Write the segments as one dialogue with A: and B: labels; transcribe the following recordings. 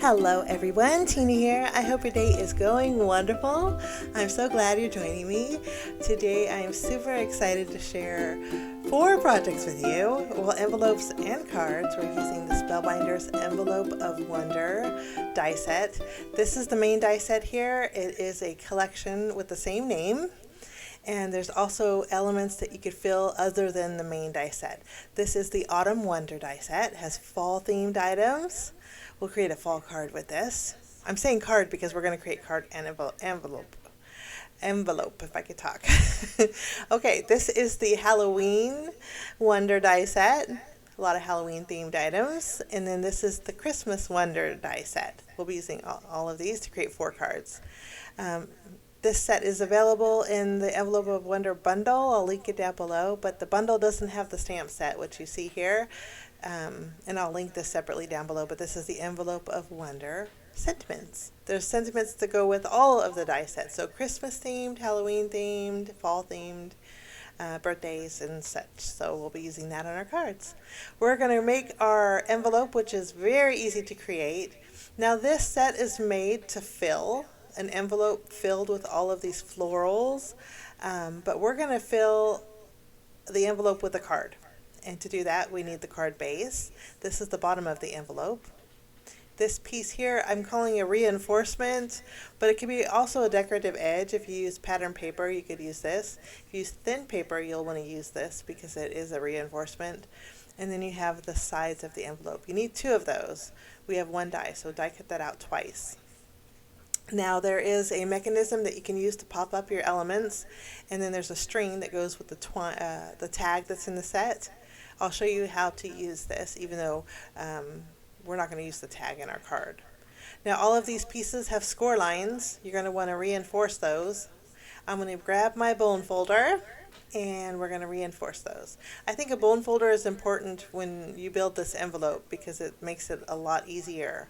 A: Hello everyone, Tina here. I hope your day is going wonderful. I'm so glad you're joining me. Today I am super excited to share 4 projects with you. Well, envelopes and cards. We're using the Spellbinders Envelope of Wonder die set. This is the main die set here. It is a collection with the same name. And there's also elements that you could fill other than the main die set. This is the Autumn Wonder die set. It has fall themed items. We'll create a fall card with this. I'm saying card because we're going to create card and envelope if I could talk. Okay, this is the Halloween Wonder die set. A lot of Halloween themed items. And then this is the Christmas Wonder die set. We'll be using all of these to create 4 cards. This set is available in the Envelope of Wonder bundle. I'll link it down below, but the bundle doesn't have the stamp set, which you see here. And I'll link this separately down below, but this is the Envelope of Wonder sentiments. There's sentiments to go with all of the die sets. So Christmas themed, Halloween themed, fall themed, birthdays and such. So we'll be using that on our cards. We're going to make our envelope, which is very easy to create. Now this set is made to fill an envelope filled with all of these florals, but we're going to fill the envelope with a card. And to do that, we need the card base. This is the bottom of the envelope. This piece here, I'm calling a reinforcement, but it can be also a decorative edge. If you use pattern paper, you could use this. If you use thin paper, you'll want to use this because it is a reinforcement. And then you have the sides of the envelope. You need 2 of those. We have 1 die, so die cut that out twice. Now there is a mechanism that you can use to pop up your elements, and then there's a string that goes with the tag that's in the set. I'll show you how to use this, even though we're not going to use the tag in our card. Now all of these pieces have score lines. You're going to want to reinforce those. I'm going to grab my bone folder and we're going to reinforce those. I think a bone folder is important when you build this envelope because it makes it a lot easier.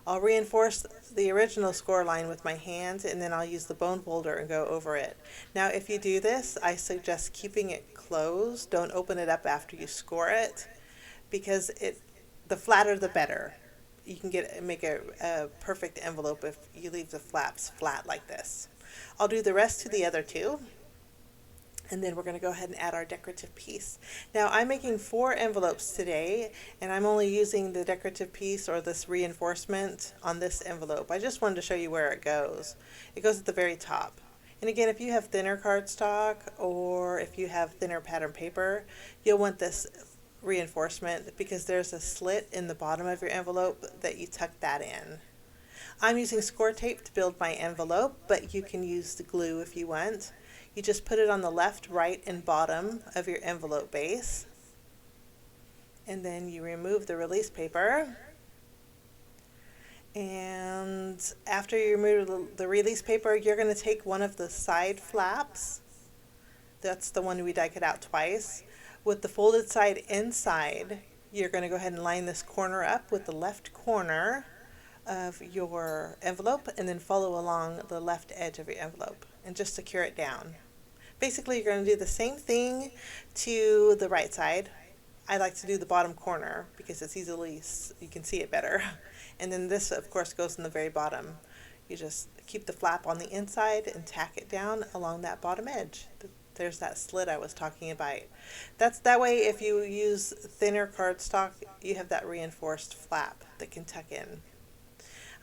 A: I'll reinforce the original score line with my hands, and then I'll use the bone folder and go over it. Now if you do this, I suggest keeping it closed. Don't open it up after you score it, because the flatter the better. You can make a perfect envelope if you leave the flaps flat like this. I'll do the rest to the other 2. And then we're going to go ahead and add our decorative piece. Now I'm making 4 envelopes today, and I'm only using the decorative piece or this reinforcement on this envelope. I just wanted to show you where it goes. It goes at the very top. And again, if you have thinner cardstock or if you have thinner pattern paper, you'll want this reinforcement because there's a slit in the bottom of your envelope that you tuck that in. I'm using score tape to build my envelope, but you can use the glue if you want. You just put it on the left, right, and bottom of your envelope base. And then you remove the release paper. And after you remove the release paper, you're going to take one of the side flaps. That's the one we die cut out twice. With the folded side inside, you're going to go ahead and line this corner up with the left corner of your envelope, and then follow along the left edge of your envelope and just secure it down. Basically, you're going to do the same thing to the right side. I like to do the bottom corner because it's you can see it better. And then this, of course, goes in the very bottom. You just keep the flap on the inside and tack it down along that bottom edge. There's that slit I was talking about. That way, if you use thinner cardstock, you have that reinforced flap that can tuck in.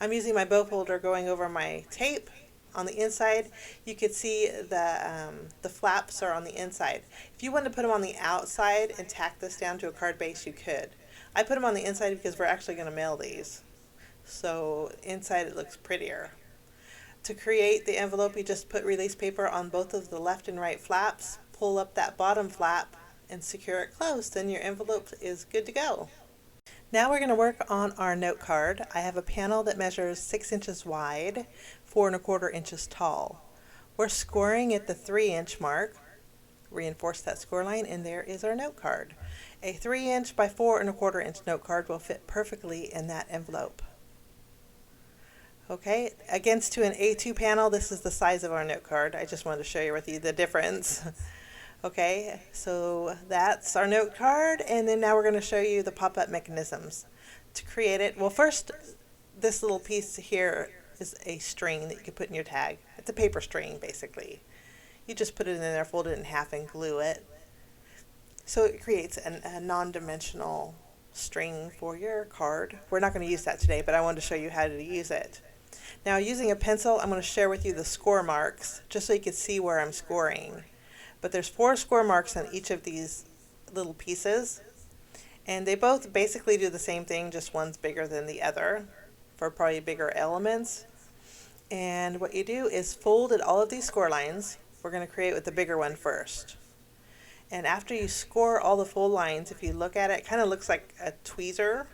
A: I'm using my bow folder going over my tape. On the inside, you could see the flaps are on the inside. If you wanted to put them on the outside and tack this down to a card base, you could. I put them on the inside because we're actually going to mail these. So inside it looks prettier. To create the envelope, you just put release paper on both of the left and right flaps, pull up that bottom flap, and secure it closed, and your envelope is good to go. Now we're going to work on our note card. I have a panel that measures 6 inches wide, 4 1/4 inches tall. We're scoring at the 3-inch mark. Reinforce that score line, and there is our note card. A 3-inch by 4 1/4 inch note card will fit perfectly in that envelope. Okay, against to an A2 panel, this is the size of our note card. I just wanted to share with you the difference. Okay, so that's our note card, and then now we're going to show you the pop-up mechanisms. To create it, well, first this little piece here is a string that you can put in your tag. It's a paper string, basically. You just put it in there, fold it in half, and glue it. So it creates a non-dimensional string for your card. We're not going to use that today, but I wanted to show you how to use it. Now, using a pencil, I'm going to share with you the score marks, just so you can see where I'm scoring. But there's 4 score marks on each of these little pieces, and they both basically do the same thing, just one's bigger than the other for probably bigger elements. And what you do is fold at all of these score lines. We're going to create with the bigger one first. And after you score all the fold lines, if you look at it, it kind of looks like a tweezer.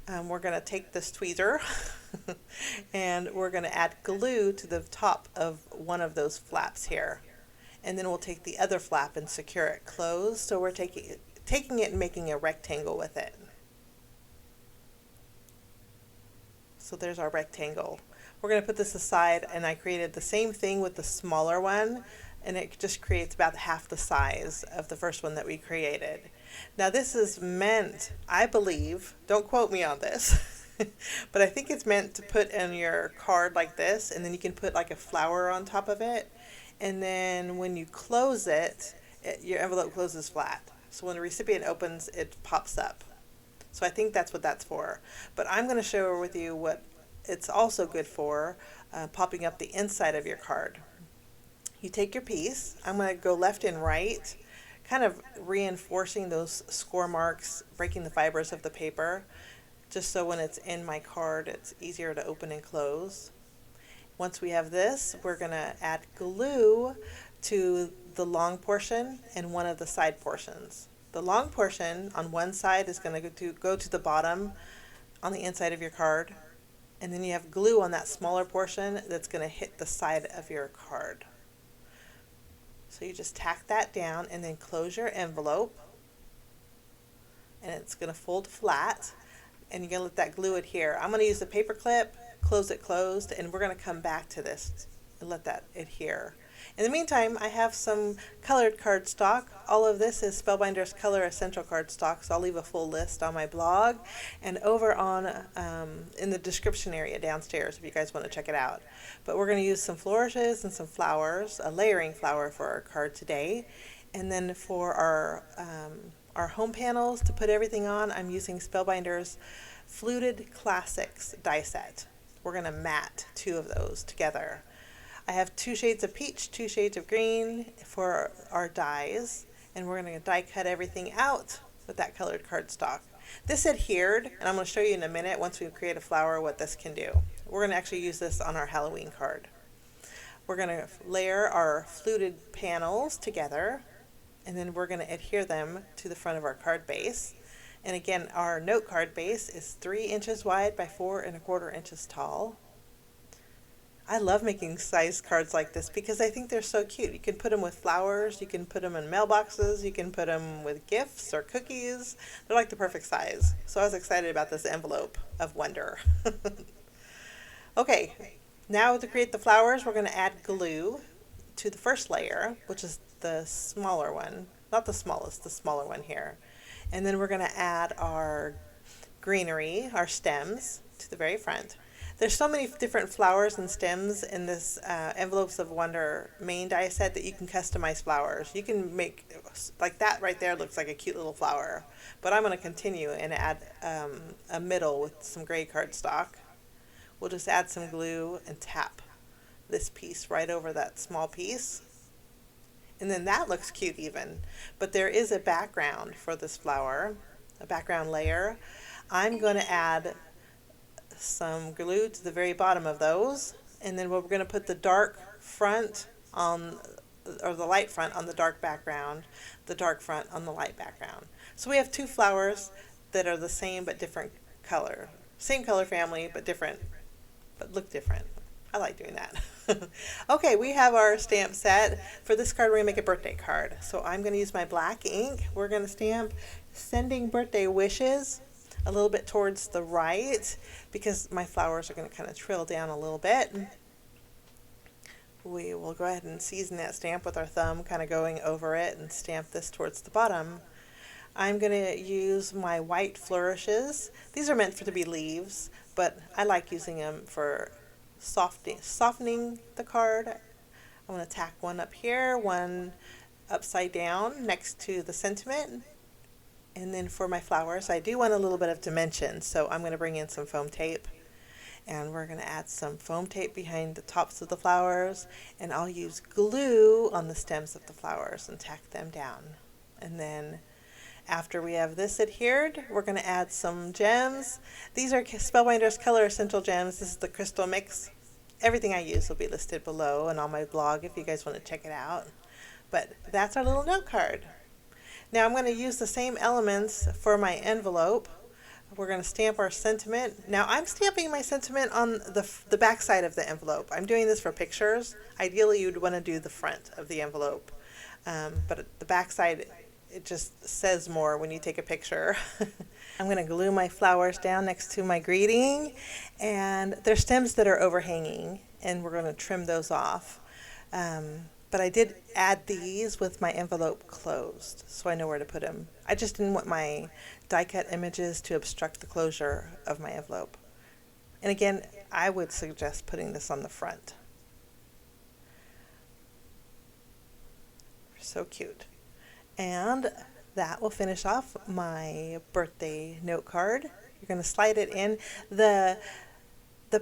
A: We're going to take this tweezer and we're going to add glue to the top of one of those flaps here. And then we'll take the other flap and secure it closed. So we're taking it and making a rectangle with it. So there's our rectangle. We're going to put this aside, and I created the same thing with the smaller one, and it just creates about half the size of the first one that we created. Now this is meant, I believe, don't quote me on this, but I think it's meant to put in your card like this, and then you can put like a flower on top of it, and then when you close it, your envelope closes flat. So when the recipient opens, it pops up. So I think that's what that's for. But I'm going to share with you what it's also good for, popping up the inside of your card. You take your piece. I'm going to go left and right, kind of reinforcing those score marks, breaking the fibers of the paper, just so when it's in my card, it's easier to open and close. Once we have this, we're going to add glue to the long portion and one of the side portions. The long portion on one side is going to go to the bottom on the inside of your card, and then you have glue on that smaller portion that's going to hit the side of your card. So you just tack that down and then close your envelope, and it's going to fold flat, and you're going to let that glue adhere. I'm going to use the paper clip, close it closed, and we're going to come back to this and let that adhere. In the meantime, I have some colored cardstock. All of this is Spellbinders Color Essential Cardstock, so I'll leave a full list on my blog and over on in the description area downstairs if you guys want to check it out. But we're going to use some flourishes and some flowers, a layering flower for our card today. And then for our home panels to put everything on, I'm using Spellbinders FLUTED Classics die set. We're going to mat 2 of those together. I have 2 shades of peach, 2 shades of green for our dies, and we're going to die cut everything out with that colored cardstock. This adhered, and I'm going to show you in a minute once we create a flower what this can do. We're going to actually use this on our Halloween card. We're going to layer our fluted panels together, and then we're going to adhere them to the front of our card base. And again, our note card base is 3 inches wide by 4 1/4 inches tall. I love making size cards like this because I think they're so cute. You can put them with flowers, you can put them in mailboxes, you can put them with gifts or cookies. They're like the perfect size. So I was excited about this envelope of wonder. Okay, now to create the flowers, we're going to add glue to the first layer, which is the smaller one. Not the smallest, the smaller one here. And then we're going to add our greenery, our stems, to the very front. There's so many different flowers and stems in this Envelopes of Wonder main die set that you can customize flowers. You can make, like that right there looks like a cute little flower. But I'm going to continue and add a middle with some gray cardstock. We'll just add some glue and tap this piece right over that small piece. And then that looks cute even. But there is a background for this flower, a background layer. I'm going to add some glue to the very bottom of those, and then we're going to put the dark front on, or the light front on the dark background, the dark front on the light background. So we have 2 flowers that are the same but different color. Same color family but different, but look different. I like doing that. Okay, we have our stamp set. For this card, we're going to make a birthday card. So I'm going to use my black ink. We're going to stamp Sending Birthday Wishes a little bit towards the right because my flowers are going to kind of trail down a little bit. We will go ahead and season that stamp with our thumb, kind of going over it, and stamp this towards the bottom. I'm going to use my white flourishes. These are meant to be leaves, but I like using them for softening the card. I'm going to tack one up here, one upside down next to the sentiment. And then for my flowers, I do want a little bit of dimension, so I'm going to bring in some foam tape. And we're going to add some foam tape behind the tops of the flowers, and I'll use glue on the stems of the flowers and tack them down. And then after we have this adhered, we're going to add some gems. These are Spellbinders Color Essential Gems. This is the crystal mix. Everything I use will be listed below and on my blog if you guys want to check it out. But that's our little note card. Now I'm going to use the same elements for my envelope. We're going to stamp our sentiment. Now I'm stamping my sentiment on the back side of the envelope. I'm doing this for pictures. Ideally you'd want to do the front of the envelope. But the back side, it just says more when you take a picture. I'm going to glue my flowers down next to my greeting, and there's stems that are overhanging, and we're going to trim those off. But I did add these with my envelope closed, so I know where to put them. I just didn't want my die cut images to obstruct the closure of my envelope. And again, I would suggest putting this on the front. So cute. And that will finish off my birthday note card. You're going to slide it in. The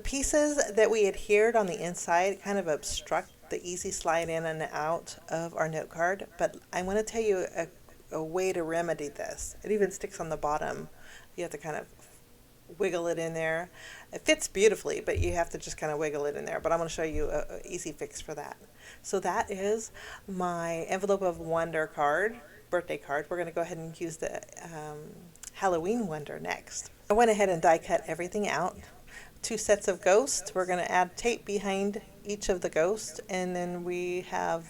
A: pieces that we adhered on the inside kind of obstruct the easy slide in and out of our note card, but I want to tell you a way to remedy this. It even sticks on the bottom. You have to kind of wiggle it in there. It fits beautifully, but you have to just kind of wiggle it in there. But I'm going to show you an easy fix for that. So that is my envelope of wonder card, birthday card. We're going to go ahead and use the Halloween wonder next. I went ahead and die cut everything out. 2 sets of ghosts. We're going to add tape behind each of the ghosts, and then we have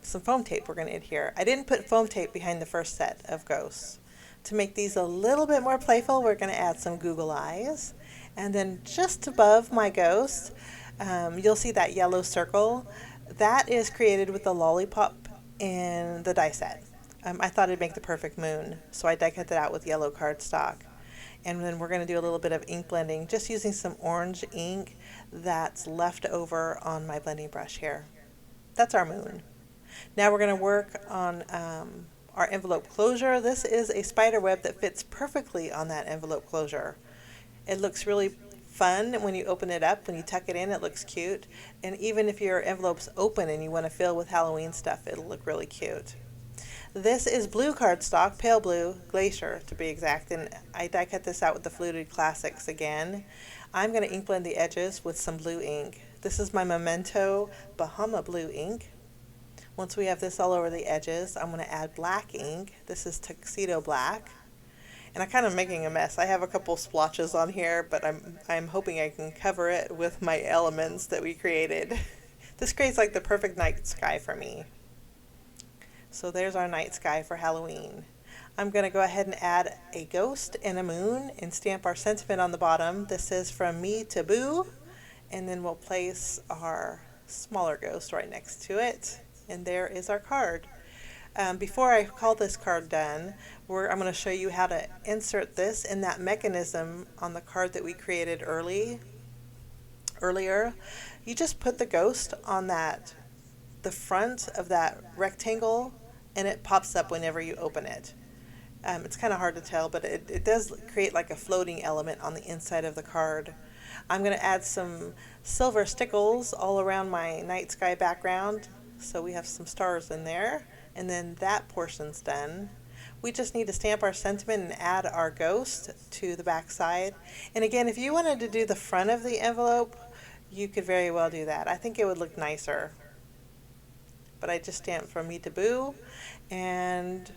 A: some foam tape we're going to adhere. I didn't put foam tape behind the first set of ghosts. To make these a little bit more playful, we're going to add some Google eyes. And then just above my ghost, you'll see that yellow circle. That is created with the lollipop in the die set. I thought it'd make the perfect moon, so I die cut that out with yellow cardstock. And then we're going to do a little bit of ink blending, just using some orange ink that's left over on my blending brush here. That's our moon. Now we're going to work on our envelope closure. This is a spider web that fits perfectly on that envelope closure. It looks really fun when you open it up. When you tuck it in, it looks cute. And even if your envelope's open and you want to fill with Halloween stuff, it'll look really cute. This is blue cardstock, pale blue, glacier to be exact, and I die cut this out with the FLUTED Classics again. I'm going to ink blend the edges with some blue ink. This is my Memento Bahama blue ink. Once we have this all over the edges, I'm going to add black ink. This is Tuxedo Black. And I'm kind of making a mess. I have a couple splotches on here, but I'm hoping I can cover it with my elements that we created. This creates like the perfect night sky for me. So there's our night sky for Halloween. I'm going to go ahead and add a ghost and a moon and stamp our sentiment on the bottom. This is From Me to Boo. And then we'll place our smaller ghost right next to it. And there is our card. Before I call this card done, I'm going to show you how to insert this in that mechanism on the card that we created earlier. You just put the ghost on the front of that rectangle, and it pops up whenever you open it. It's kind of hard to tell, but it does create like a floating element on the inside of the card. I'm going to add some silver stickles all around my night sky background, so we have some stars in there, and then that portion's done. We just need to stamp our sentiment and add our ghost to the back side. And again, if you wanted to do the front of the envelope, you could very well do that. I think it would look nicer. But I just stamped From Me to Boo, and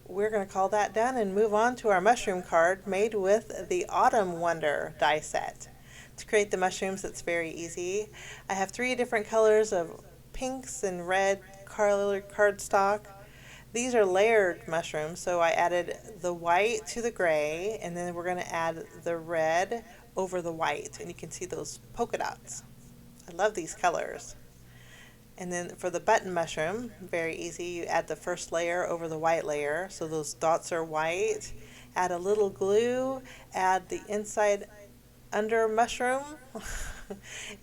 A: we're going to call that done and move on to our mushroom card made with the Autumn Wonder die set. To create the mushrooms, it's very easy. I have 3 different colors of pinks and red colored cardstock. These are layered mushrooms, so I added the white to the gray, and then we're going to add the red over the white, and you can see those polka dots. I love these colors. And then for the button mushroom, very easy, you add the first layer over the white layer, so those dots are white. Add a little glue, add the inside under mushroom.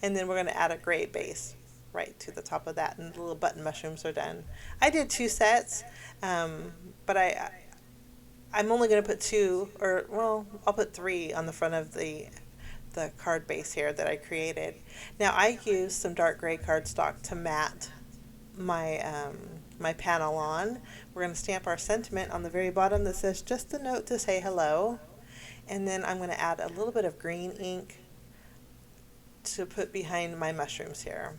A: And then we're going to add a gray base right to the top of that, and the little button mushrooms are done. I did 2 sets, but I'm only going to put 2, or well, I'll put 3 on the front of the card base here that I created. Now I used some dark gray cardstock to mat my my panel on. We're going to stamp our sentiment on the very bottom that says just a note to say hello, and then I'm going to add a little bit of green ink to put behind my mushrooms here.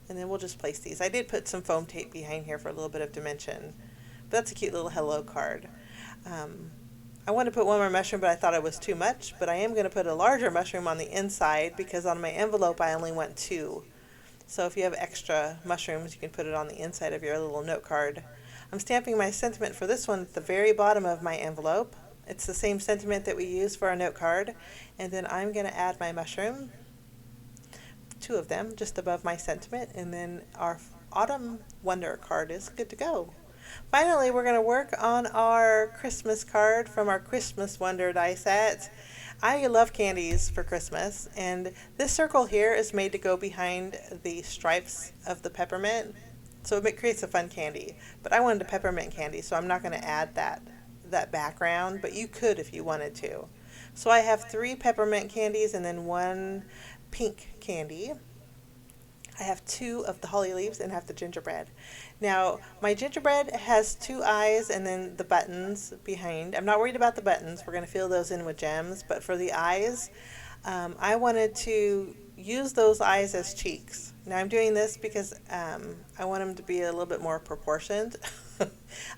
A: And then we'll just place these. I did put some foam tape behind here for a little bit of dimension. But that's a cute little hello card. I want to put one more mushroom, but I thought it was too much. But I am going to put a larger mushroom on the inside because on my envelope I only want 2. So if you have extra mushrooms, you can put it on the inside of your little note card. I'm stamping my sentiment for this one at the very bottom of my envelope. It's the same sentiment that we use for our note card. And then I'm going to add my mushroom, 2 of them, just above my sentiment. And then our Autumn Wonder card is good to go. Finally, we're going to work on our Christmas card from our Christmas Wonder die set. I love candies for Christmas, and this circle here is made to go behind the stripes of the peppermint, so it creates a fun candy. But I wanted a peppermint candy, so I'm not going to add that background, but you could if you wanted to. So I have 3 peppermint candies and then 1 pink candy. I have 2 of the holly leaves and have the gingerbread. Now, my gingerbread has 2 eyes and then the buttons behind. I'm not worried about the buttons. We're going to fill those in with gems. But for the eyes, I wanted to use those eyes as cheeks. Now, I'm doing this because I want them to be a little bit more proportioned.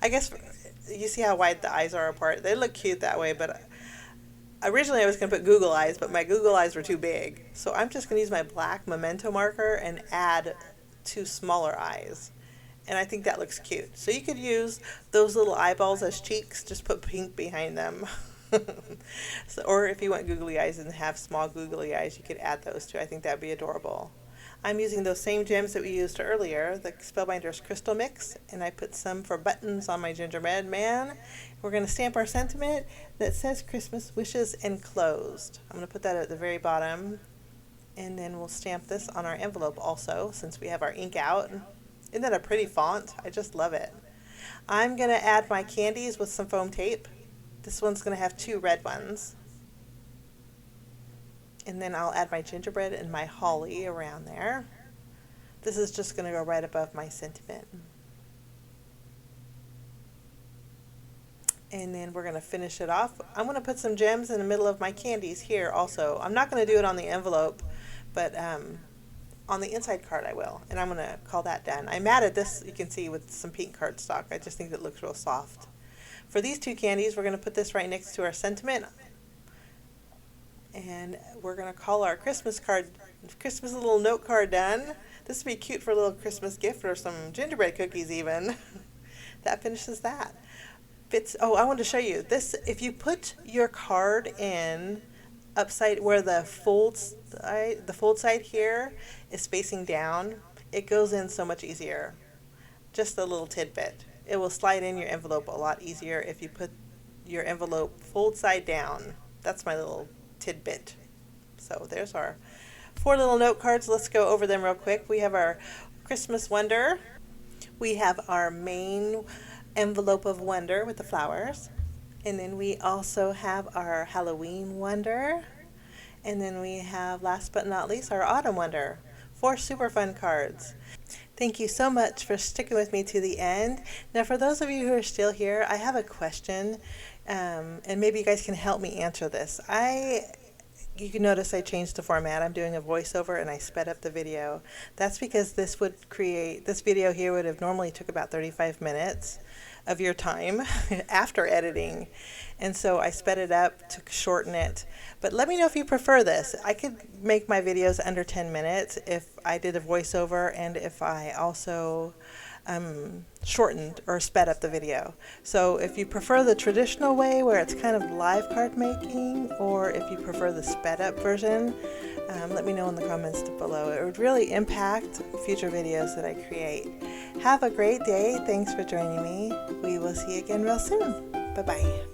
A: I guess you see how wide the eyes are apart. They look cute that way, but originally I was going to put Google eyes, but my Google eyes were too big. So I'm just going to use my black memento marker and add 2 smaller eyes. And I think that looks cute. So you could use those little eyeballs as cheeks, just put pink behind them. So, or if you want googly eyes and have small googly eyes, you could add those too. I think that would be adorable. I'm using those same gems that we used earlier, the Spellbinders Crystal Mix, and I put some for buttons on my gingerbread man. We're going to stamp our sentiment that says Christmas wishes enclosed. I'm going to put that at the very bottom, and then we'll stamp this on our envelope also, since we have our ink out. Isn't that a pretty font? I just love it. I'm going to add my candies with some foam tape. This one's going to have 2 red ones. And then I'll add my gingerbread and my holly around there. This is just going to go right above my sentiment. And then we're going to finish it off. I'm going to put some gems in the middle of my candies here also. I'm not going to do it on the envelope, but on the inside card I will. And I'm going to call that done. I matted this, you can see, with some pink cardstock. I just think it looks real soft. For these 2 candies, we're going to put this right next to our sentiment. And we're going to call our Christmas little note card done. This would be cute for a little Christmas gift or some gingerbread cookies even. That finishes that. Oh, I wanted to show you this. If you put your card in upside where the fold side here is facing down, it goes in so much easier. Just a little tidbit. It will slide in your envelope a lot easier if you put your envelope fold side down. That's my little tidbit. So there's our 4 little note cards. Let's go over them real quick. We have our Christmas Wonder. We have our main envelope of Wonder with the flowers. And then we also have our Halloween Wonder. And then we have, last but not least, our Autumn Wonder. 4 super fun cards. Thank you so much for sticking with me to the end. Now, for those of you who are still here, I have a question, and maybe you guys can help me answer this. You can notice I changed the format. I'm doing a voiceover and I sped up the video. That's because this video here would have normally took about 35 minutes of your time after editing. And so I sped it up to shorten it. But let me know if you prefer this. I could make my videos under 10 minutes if I did a voiceover and if I also shortened or sped up the video. So if you prefer the traditional way where it's kind of live card making, or if you prefer the sped up version, let me know in the comments below. It would really impact future videos that I create. Have a great day. Thanks for joining me. We will see you again real soon. Bye-bye.